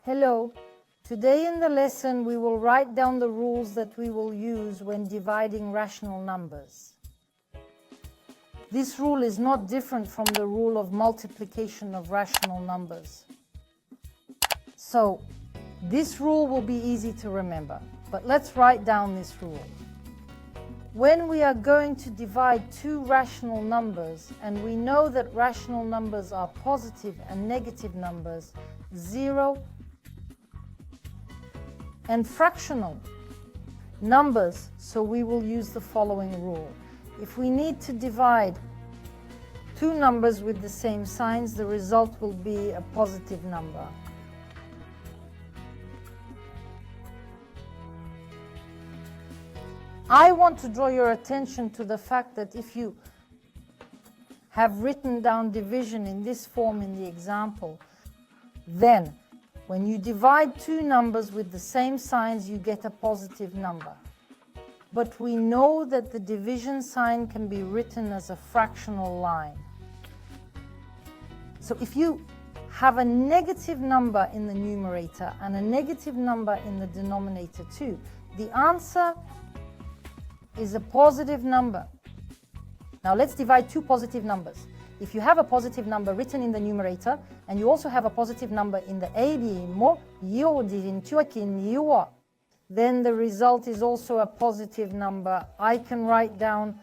Hello. Today in the lesson we will write down the rules that we will use when dividing rational numbers. This rule is not different from the rule of multiplication of rational numbers. So this rule will be easy to remember, but let's write down this rule. When we are going to divide two rational numbers, and we know that rational numbers are positive and negative numbers, 0 and fractional numbers, so we will use the following rule. If we need to divide two numbers with the same signs, the result will be a positive number. I want to draw your attention to the fact that if you have written down division in this form in the example, then when you divide two numbers with the same signs, you get a positive number. But we know that the division sign can be written as a fractional line. So if you have a negative number in the numerator and a negative number in the denominator too, the answer is a positive number. Now let's divide two positive numbers. If you have a positive number written in the numerator and you also have a positive number in the then the result is also a positive number. I can write down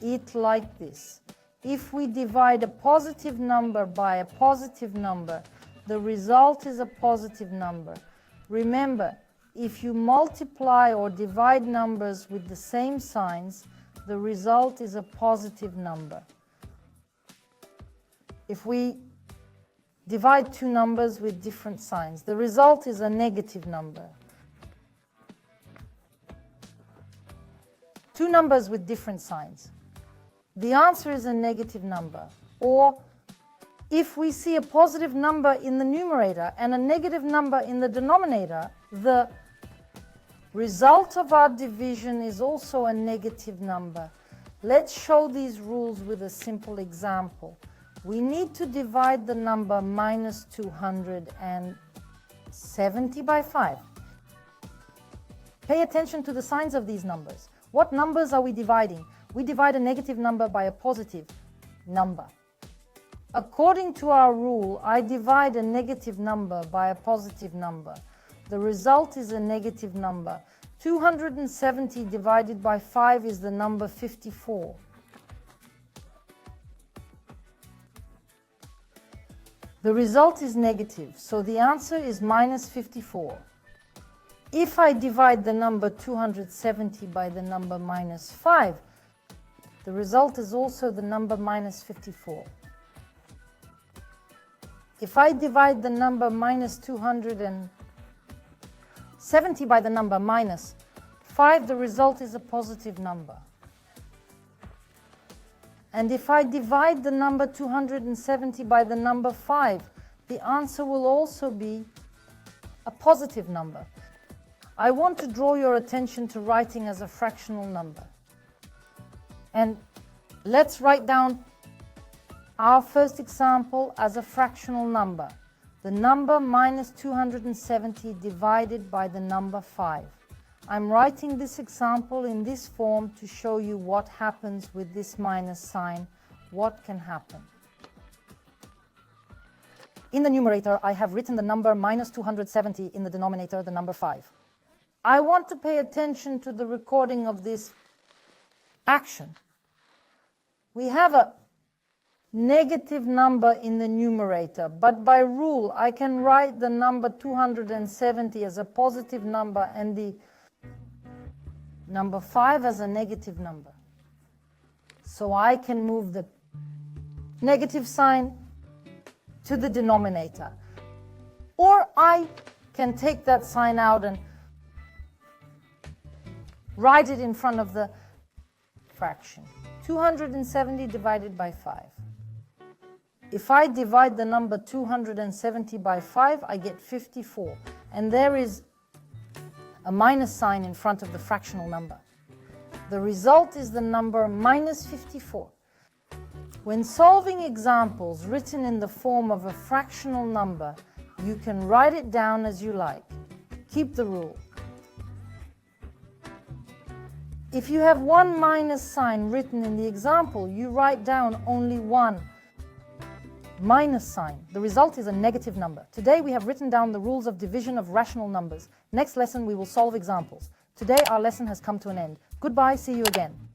it like this. If we divide a positive number by a positive number, the result is a positive number. Remember, if you multiply or divide numbers with the same signs, the result is a positive number. If we divide two numbers with different signs, the result is a negative number. Two numbers with different signs, the answer is a negative number. Or if we see a positive number in the numerator and a negative number in the denominator, the result of our division is also a negative number. Let's show these rules with a simple example. We need to divide the number minus 270 by 5. Pay attention to the signs of these numbers. What numbers are we dividing? We divide a negative number by a positive number. According to our rule, I divide a negative number by a positive number. The result is a negative number. 270 divided by 5 is the number 54. The result is negative, so the answer is minus 54. If I divide the number 270 by the number minus 5, the result is also the number minus 54. If I divide the number minus 270 by the number minus 5, the result is a positive number. And if I divide the number 270 by the number 5, the answer will also be a positive number. I want to draw your attention to writing as a fractional number. And let's write down our first example as a fractional number. The number minus 270 divided by the number 5. I'm writing this example in this form to show you what happens with this minus sign, what can happen. In the numerator, I have written the number minus 270, in the denominator, the number 5. I want to pay attention to the recording of this action. We have a negative number in the numerator, but by rule I can write the number 270 as a positive number and the number 5 as a negative number. So I can move the negative sign to the denominator. Or I can take that sign out and write it in front of the fraction. 270 divided by 5. If I divide the number 270 by 5, I get 54. And there is a minus sign in front of the fractional number. The result is the number minus 54. When solving examples written in the form of a fractional number, You can write it down as you like. Keep the rule. If you have one minus sign written in the example, you write down only one minus sign. The result is a negative number. Today we have written down the rules of division of rational numbers. Next lesson we will solve examples. Today our lesson has come to an end. Goodbye, see you again.